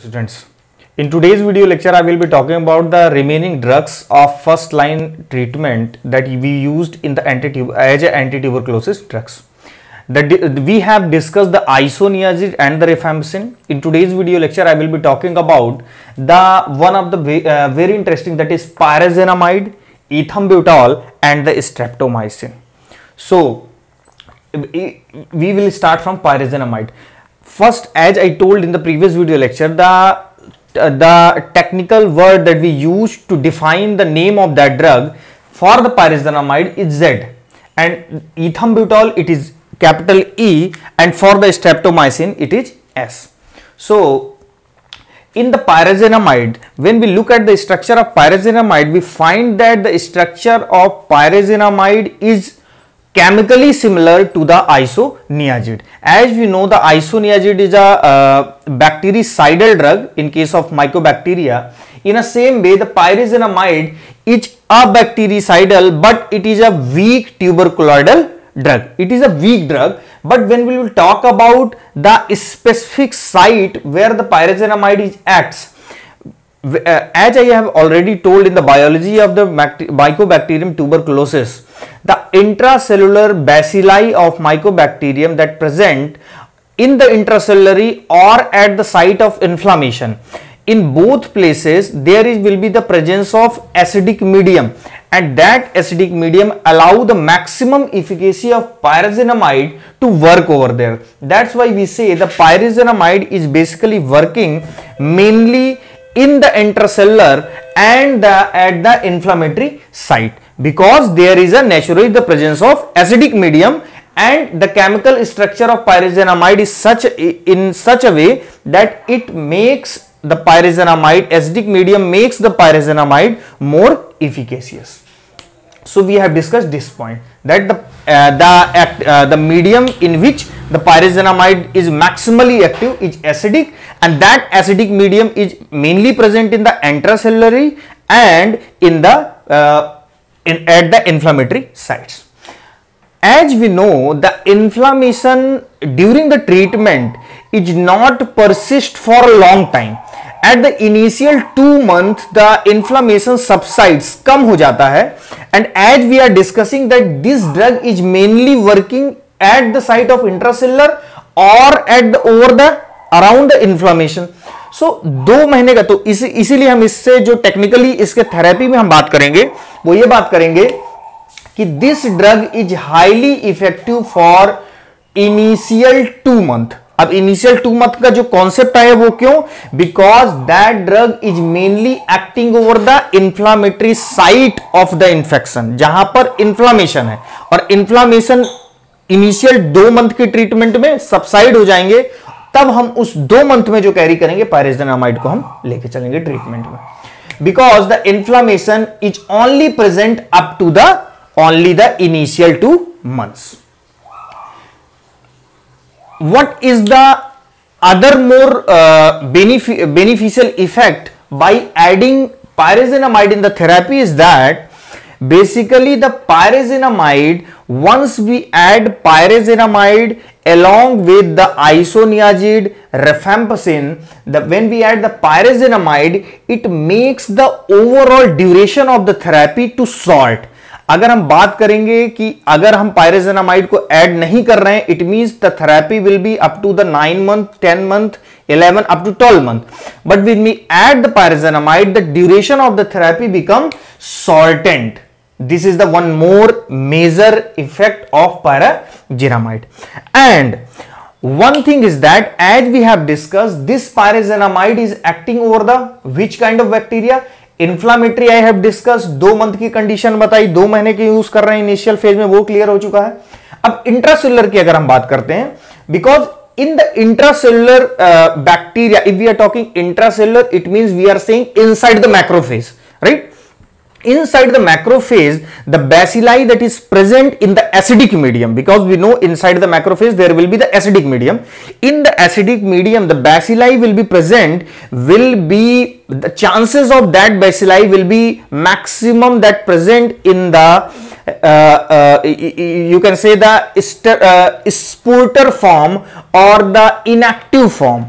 Students, in today's video lecture, I will be talking about the remaining drugs of first line treatment that we used in the anti-tuberculosis drugs. We have discussed the isoniazid and the rifampicin. In today's video lecture, I will be talking about the one of the very interesting, that is pyrazinamide, ethambutol and the streptomycin. So we will start from pyrazinamide. First, as I told in the previous video lecture, the technical word that we use to define the name of that drug for the pyrazinamide is Z, and ethambutol it is capital E, and for the streptomycin it is S. So in the pyrazinamide, when we look at the structure of pyrazinamide, we find that the structure of pyrazinamide is chemically similar to the isoniazid. As we know, the isoniazid is a bactericidal drug in case of mycobacteria. In the same way, the pyrazinamide is a bactericidal, but it is a weak tuberculoidal drug. It is a weak drug, but when we will talk about the specific site where the pyrazinamide acts, as I have already told in the biology of the Mycobacterium tuberculosis, the intracellular bacilli of Mycobacterium that present in the intracellular or at the site of inflammation, in both places there will be the presence of acidic medium, and that acidic medium allow the maximum efficacy of pyrazinamide to work over there. That's why we say the pyrazinamide is basically working mainly in the intracellular and at the inflammatory site, because there is a naturally the presence of acidic medium, and the chemical structure of pyrazinamide is in such a way that it makes the pyrazinamide, acidic medium makes the pyrazinamide more efficacious. So we have discussed this point, that the medium in which the pyrazinamide is maximally active is acidic, and that acidic medium is mainly present in the intracellular and in the at the inflammatory sites. As we know, the inflammation during the treatment is not persist for a long time. At the initial 2 months, the inflammation subsides, कम हो जाता है, and as we are discussing that this drug is mainly working at the site of intracellular or at the over the around the inflammation. So 2 महीने का, तो इसीलिए हम इससे जो टेक्निकली इसके थेरेपी में हम बात करेंगे वो ये बात करेंगे कि this drug is highly effective for initial 2 month. अब इनिशियल 2 मंथ का जो कॉन्सेप्ट है वो क्यों? Because that drug is mainly acting over the inflammatory site of the infection, जहां पर इंफ्लामेशन है, और इंफ्लामेशन इनिशियल 2 मंथ की ट्रीटमेंट में सबसाइड हो जाएंगे, तब हम उस 2 मंथ में जो कैरी करेंगे pyrazinamide को हम लेके चलेंगे ट्रीटमेंट में, because the inflammation is only present up to the only the initial 2 months. What is the other more beneficial effect by adding pyrazinamide in the therapy is that basically the pyrazinamide, once we add pyrazinamide along with the isoniazid, rifampicin, when we add the pyrazinamide, it makes the overall duration of the therapy to short. अगर हम बात करेंगे कि अगर हम pyrazinamide को add नहीं कर रहे हैं, it means the therapy will be up to the 9 month, 10 month, 11 up to 12 month. But when we add the pyrazinamide, the duration of the therapy become shortened. This is the one more major effect of pyrazinamide. And one thing is that, as we have discussed, this pyrazinamide is acting over the which kind of bacteria? Inflammatory I have discuss, 2 month की condition बताई, 2 महीने के use कर रहे हैं initial phase में, वो clear हो चुका है. अब इंट्रासेलुलर की अगर हम बात करते हैं, because in the intracellular bacteria, if we are talking intracellular, it means we are saying inside the macrophage, right? Inside the macrophage, the bacilli that is present in the acidic medium, because we know inside the macrophage there will be the acidic medium. In the acidic medium, the bacilli will be present, will be the chances of that bacilli will be maximum that present in the you can say the spurter form or the inactive form.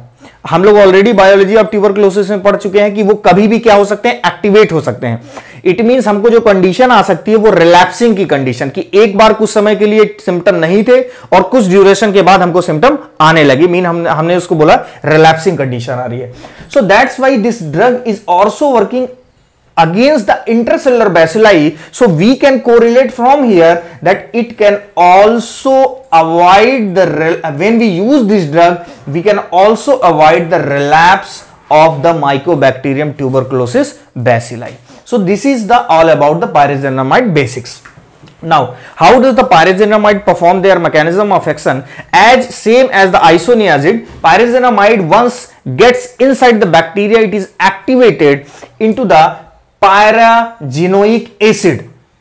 हम लोग already biology of tuberculosis में पढ़ चुके हैं कि वो कभी भी क्या हो सकते हैं, एक्टिवेट हो सकते हैं। इट मींस हमको जो कंडीशन आ सकती है वो रिलैप्सिंग की कंडीशन, कि एक बार कुछ समय के लिए सिम्टम नहीं थे और कुछ ड्यूरेशन के बाद हमको सिम्टम आने लगे, मीन हमने उसको बोला रिलैप्सिंग कंडीशन आ रही है। So that's why this drug is also working against the intracellular bacilli. So we can correlate from here that it can also avoid the when we use this drug we can also avoid the relapse of the Mycobacterium tuberculosis bacilli. So this is the all about the pyrazinamide basics. Now how does the pyrazinamide perform their mechanism of action? As same as the isoniazid, pyrazinamide once gets inside the bacteria, it is activated into the pyrrazinoic acid,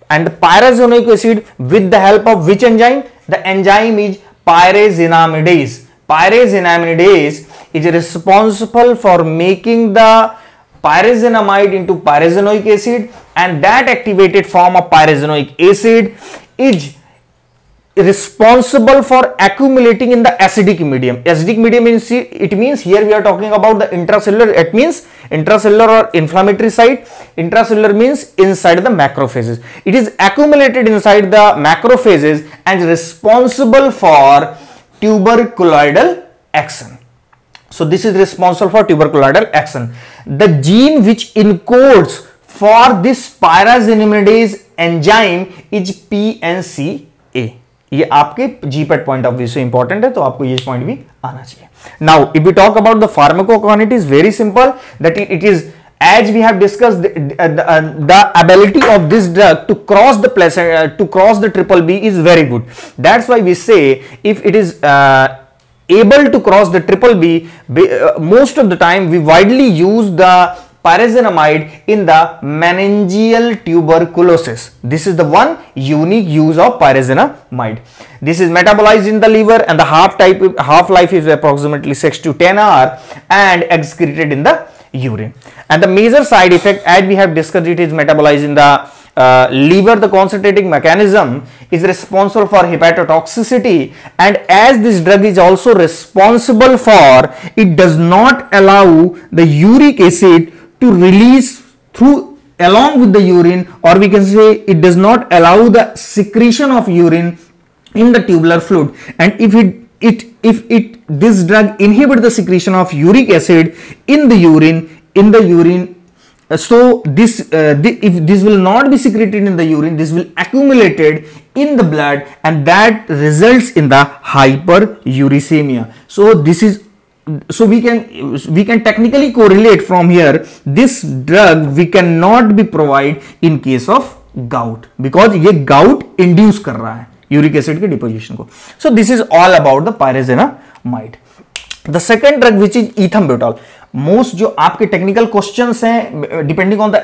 and the pyrrazinoic acid with the help of which enzyme? The enzyme is pyrazinamidase. Pyrazinamidase is responsible for making the pyrazinamide into pyrazinoic acid, and that activated form of pyrazinoic acid is responsible for accumulating in the acidic medium. Acidic medium means, it means here we are talking about the intracellular, it means intracellular or inflammatory site. Intracellular means inside the macrophages. It is accumulated inside the macrophages and responsible for tuberculoidal action. So this is responsible for tuberculoidal action. The gene which encodes for this pyrazinamidase enzyme is PNCA. ये आपके GPAT point of view से important है, तो आपको ये point भी आना चाहिए. Now if we talk about the pharmacokinetics, is very simple, that it is as we have discussed the ability of this drug to cross the to cross the triple B is very good. That's why we say if it is able to cross the triple B, most of the time we widely use the pyrazinamide in the meningeal tuberculosis. This is the one unique use of pyrazinamide. This is metabolized in the liver and the half-life is approximately 6 to 10 hours and excreted in the urine. And the major side effect, as we have discussed, it is metabolized in the liver. The concentrating mechanism is responsible for hepatotoxicity, and as this drug is also responsible for, it does not allow the uric acid to release through along with the urine, or we can say it does not allow the secretion of urine in the tubular fluid. And if this drug inhibit the secretion of uric acid in the urine, so this if this will not be secreted in the urine, this will accumulated in the blood, and that results in the hyperuricemia. So this is, so we can technically correlate from here, this drug we cannot be provide in case of gout, because ये gout induce कर रहा है uric acid के deposition को. So this is all about the pyrazinamide. The second drug which is ethambutol. Most जो आपके technical questions हैं, depending on the,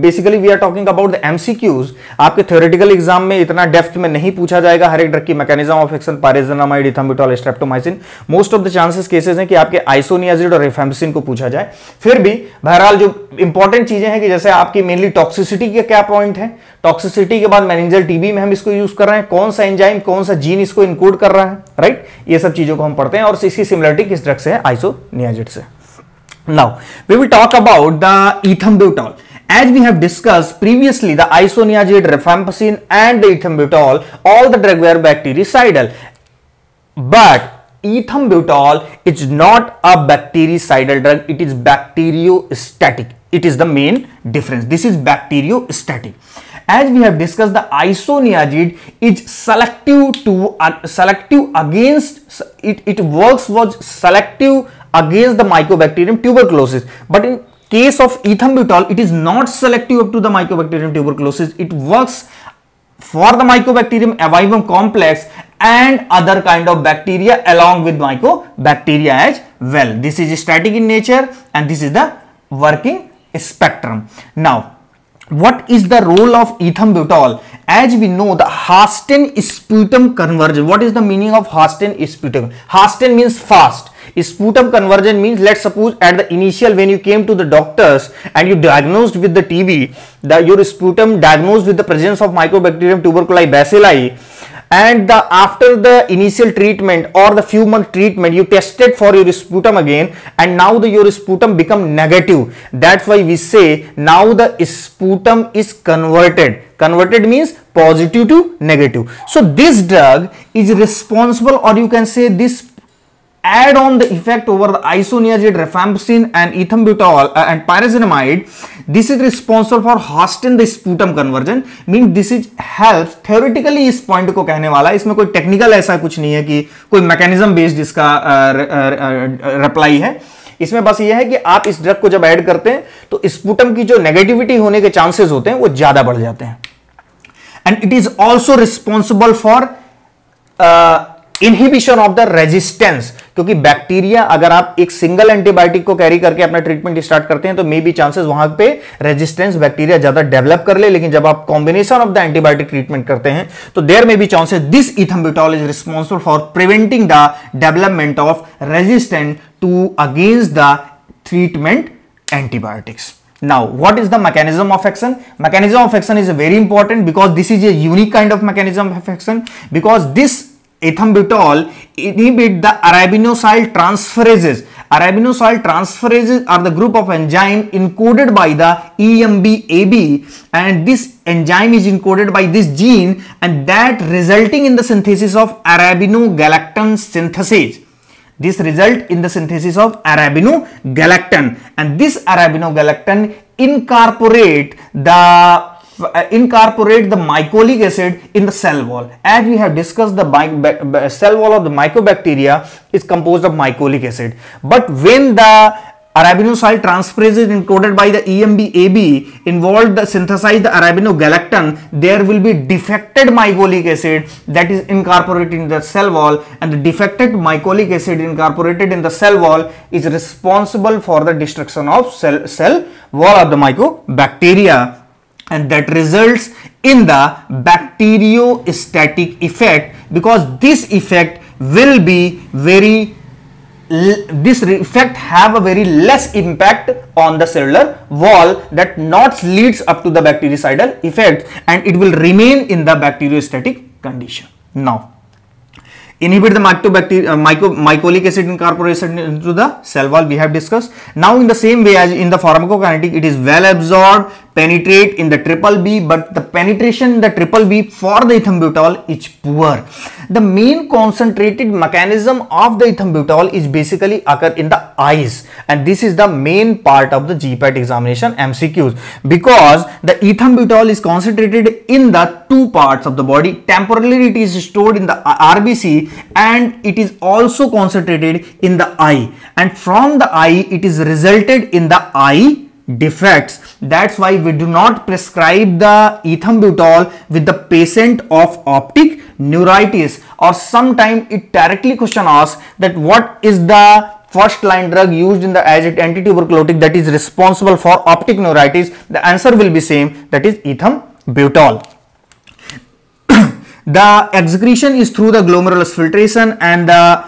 basically we are talking about the MCQs, आपके theoretical exam में इतना depth में नहीं पूछा जाएगा हर एक ड्रग की mechanism of action, pyrazinamide, ethambutol, streptomycin. Most of the chances cases हैं कि आपके आइसोनियाजिड और रिफेम्पिसिन को पूछा जाए. फिर भी बहरहाल जो इंपॉर्टेंट चीजें हैं कि जैसे आपकी मेनली टॉक्सिसिटी के क्या पॉइंट है, टॉक्सिसिटी के बाद मेनिंजियल टीबी में हम इसको यूज कर रहे हैं, कौन सा एंजाइम कौन सा जीन इसको इनकोड कर रहा है, राइट, ये सब चीजों को हम पढ़ते हैं और इसकी सिमिलरिटी किस ड्रग से है, आइसोनियाजिड से. Now we will talk about the ethambutol. As we have discussed previously, the isoniazid, rifampicin and the ethambutol, all the drugs were bactericidal, but ethambutol is not a bactericidal drug, it is bacteriostatic. It is the main difference. This is bacteriostatic. As we have discussed, the isoniazid is selective against it works was selective against the Mycobacterium tuberculosis, but in case of ethambutol it is not selective up to the Mycobacterium tuberculosis. It works for the Mycobacterium avium complex and other kind of bacteria along with Mycobacteria as well. This is static in nature and this is the working spectrum. Now what is the role of ethambutol? As we know, the Hasten sputum conversion. What is the meaning of Hasten sputum? Hasten means fast. Sputum conversion means, let's suppose at the initial when you came to the doctors and you diagnosed with the TB, your sputum diagnosed with the presence of Mycobacterium tuberculosis bacilli, and after the initial treatment or the few month treatment, you tested for your sputum again, and now your sputum become negative. That's why we say now the sputum is converted means positive to negative. So this drug is responsible, or you can say this add on the effect over the isoniazid, rifampicin and ethambutol and pyrazinamide. This is responsible for hasten the sputum conversion. Mean this is helps theoretically. इस point को कहने वाला है, इसमें कोई technical ऐसा कुछ नहीं है कि कोई मैकेनिज्म बेस्ड इसका रिप्लाई है. इसमें बस ये है कि आप इस ड्रग को जब ऐड करते हैं तो स्पुटम की जो नेगेटिविटी होने के चांसेस होते हैं वो ज्यादा बढ़ जाते हैं. And it is also responsible for inhibition of the resistance, क्योंकि बैक्टीरिया अगर आप एक सिंगल एंटीबायोटिक को कैरी करके अपना ट्रीटमेंट स्टार्ट करते हैं तो मे बी चांसेस वहां पे रेजिस्टेंस बैक्टीरिया ज्यादा डेवलप कर ले. लेकिन जब आप combination of the antibiotic treatment करते हैं तो there may be chances this ethambutol is responsible for preventing the development of resistant to against the treatment antibiotics. Now, what is the mechanism of action? Mechanism of action is very important because this is a unique kind of mechanism of action, because this ethambutol inhibit the arabinosyl transferases. Arabinosyl transferases are the group of enzyme encoded by the EMBAB, and this enzyme is encoded by this gene, and that resulting in the synthesis of arabinogalactan synthesis. This result in the synthesis of arabinogalactan, and this arabinogalactan incorporate the mycolic acid in the cell wall. As we have discussed, the cell wall of the mycobacteria is composed of mycolic acid, but when the arabinosyl transferase encoded by the EMBAB involved the synthesize the arabinogalactan, there will be defected mycolic acid that is incorporated in the cell wall, and the defected mycolic acid incorporated in the cell wall is responsible for the destruction of cell wall of the mycobacteria, and that results in the bacteriostatic effect, because this effect will be this effect have a very less impact on the cellular wall, that not leads up to the bactericidal effect, and it will remain in the bacteriostatic condition. Now, inhibit the mycolic acid incorporation into the cell wall, we have discussed. Now, in the same way as in the pharmacokinetic, it is well absorbed, penetrate in the BBB, but the penetration in the BBB for the ethambutol is poor. The main concentrated mechanism of the ethambutol is basically occur in the eyes, and this is the main part of the GPAT examination MCQs, because the ethambutol is concentrated in the two parts of the body. Temporarily it is stored in the RBC, and it is also concentrated in the eye, and from the eye it is resulted in the eye defects. That's why we do not prescribe the ethambutol with the patient of optic neuritis, or sometime it directly question asks that what is the first line drug used in the as antituberculotic that is responsible for optic neuritis. The answer will be same, that is ethambutol. The excretion is through the glomerulus filtration and the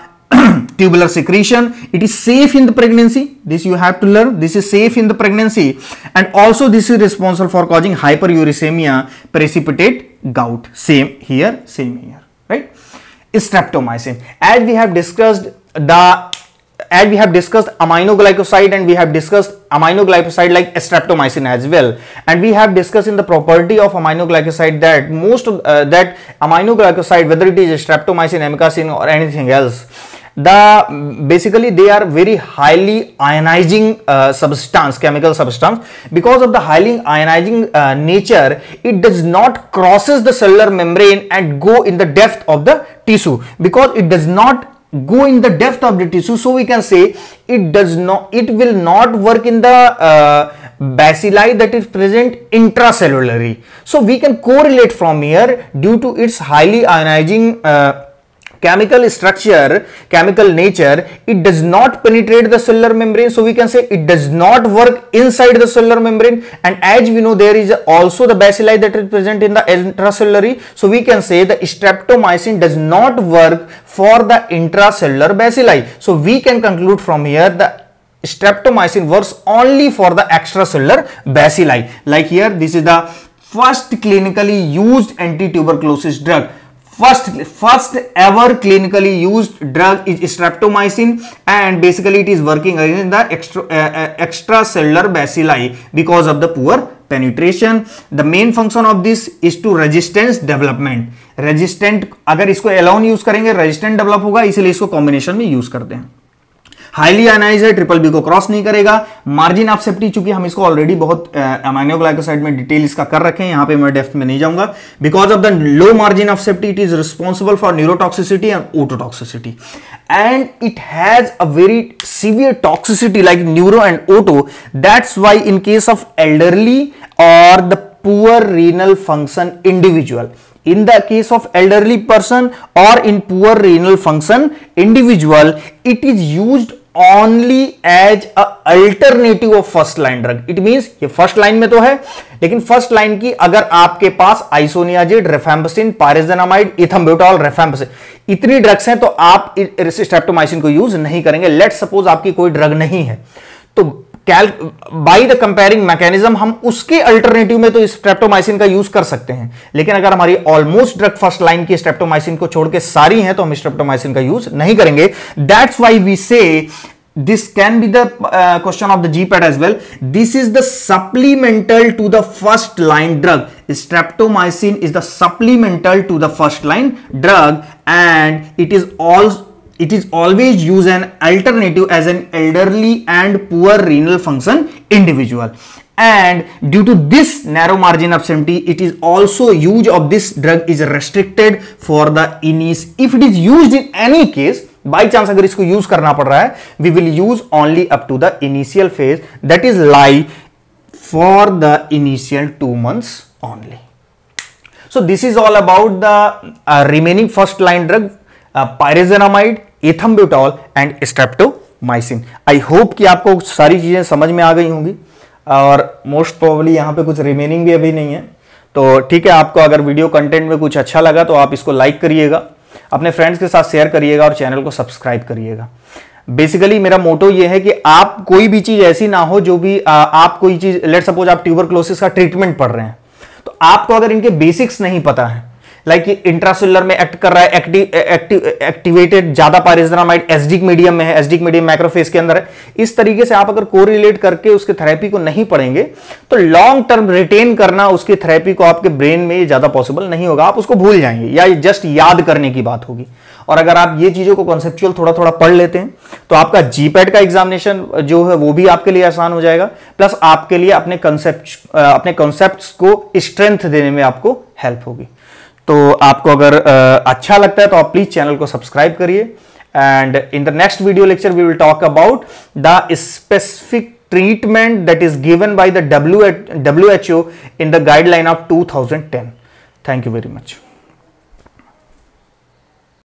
tubular secretion. It is safe in the pregnancy. This you have to learn. This is safe in the pregnancy, and also this is responsible for causing hyperuricemia, precipitate gout. Same here, right? Streptomycin. As we have discussed aminoglycoside, and we have discussed aminoglycoside like streptomycin as well, and we have discussed in the property of aminoglycoside that most of that aminoglycoside, whether it is streptomycin, amikacin or anything else, basically they are very highly ionizing chemical substance. Because of the highly ionizing nature, it does not crosses the cellular membrane and go in the depth of the tissue. Because it does not go in the depth of the tissue, so we can say it will not work in the bacilli that is present intracellularly. So we can correlate from here, due to its highly ionizing chemical structure, chemical nature, it does not penetrate the cellular membrane, so we can say it does not work inside the cellular membrane. And as we know, there is also the bacilli that is present in the intracellular, so we can say the streptomycin does not work for the intracellular bacilli. So we can conclude from here the streptomycin works only for the extracellular bacilli. Like here, this is the first clinically used anti-tuberculosis drug. first ever clinically used drug is streptomycin, and basically it is working against the extracellular bacilli because of the poor penetration. The main function of this is to resistance development. Resistant, अगर इसको alone use करेंगे resistant develop होगा, इसलिए इसको combination में use करते हैं. Highly ionise है, ट्रिपल बी को क्रॉस नहीं करेगा. मार्जिन ऑफ सेफ्टी, चूंकि हम इसको ऑलरेडी बहुत अमाइनो ग्लाइकोसाइड में डिटेल इसका कर रखे हैं, यहां पे मैं डेप्थ में नहीं जाऊंगा. Because of the low margin of safety it is responsible for neurotoxicity and ototoxicity, and it has a very severe toxicity like neuro and auto. That's why in case of elderly or the poor renal function individual, in the case of elderly person or in poor renal function individual, it is used only as a alternative of first line drug. It means ये first line में तो है, लेकिन first line की अगर आपके पास isoniazid, रेफेम्पसिन, पायरेजेनामाइड, इथम्ब्यूटॉल, रेफेम्पसिन, इतनी drugs हैं तो आप स्ट्रेप्टोमाइसिन को यूज नहीं करेंगे. लेट सपोज आपकी कोई ड्रग नहीं है, तो बाई द कंपेयरिंग मैकेनिज्म हम उसके अल्टरनेटिव में तो स्ट्रेप्टोमाइसिन का यूज कर सकते हैं. लेकिन अगर हमारी ऑलमोस्ट ड्रग फर्स्ट लाइन की स्ट्रेप्टोमाइसिन को छोड़ के सारी हैं तो हम स्ट्रेप्टोमाइसिन का यूज नहीं करेंगे. दैट्स व्हाई वी से this can be the question of the GPAT as well. This is the supplemental to the first line drug. Streptomycin is the supplemental to the first line drug, and it is always used an alternative as an elderly and poor renal function individual. And due to this narrow margin of safety, it is also use of this drug is restricted for the if it is used in any case, by chance अगर इसको use करना पड़ रहा है, we will use only up to the initial phase, that is lie for the initial 2 months only. So this is all about the remaining first line drug, pyrazinamide, ethambutol and streptomycin. I hope कि आपको सारी चीजें समझ में आ गई होंगी, और most probably यहां पे कुछ रिमेनिंग भी अभी नहीं है. तो ठीक है, आपको अगर वीडियो कंटेंट में कुछ अच्छा लगा तो आप इसको लाइक करिएगा, अपने फ्रेंड्स के साथ शेयर करिएगा और चैनल को सब्सक्राइब करिएगा. बेसिकली मेरा मोटो ये है कि आप कोई भी चीज ऐसी ना हो जो भी आप कोई चीज, लेट सपोज आप ट्यूबरक्लोसिस का ट्रीटमेंट पढ़ रहे हैं, तो आपको अगर इनके बेसिक्स नहीं पता है, लाइक इंट्रासेलुलर में एक्ट कर रहा है, एक्टिवेटेड ज्यादा पायरेजेनामाइड एसिडिक मीडियम में है, एसिडिक मीडियम मैक्रोफेज के अंदर है, इस तरीके से आप अगर कोरिलेट करके उसके थेरेपी को नहीं पढ़ेंगे तो लॉन्ग टर्म रिटेन करना उसकी थेरेपी को आपके ब्रेन में ज्यादा पॉसिबल नहीं होगा. आप उसको भूल जाएंगे या जस्ट याद करने की बात होगी. और अगर आप ये चीजों को कॉन्सेप्चुअल थोड़ा थोड़ा पढ़ लेते हैं तो आपका जीपैट का एग्जामिनेशन जो है वो भी आपके लिए आसान हो जाएगा, प्लस आपके लिए अपने कॉन्सेप्ट्स को स्ट्रेंथ देने में आपको हेल्प होगी. तो आपको अगर अच्छा लगता है तो आप प्लीज चैनल को सब्सक्राइब करिए. And in the next video lecture we will talk about the specific treatment that is given by the WHO in the guideline of 2010. Thank you very much.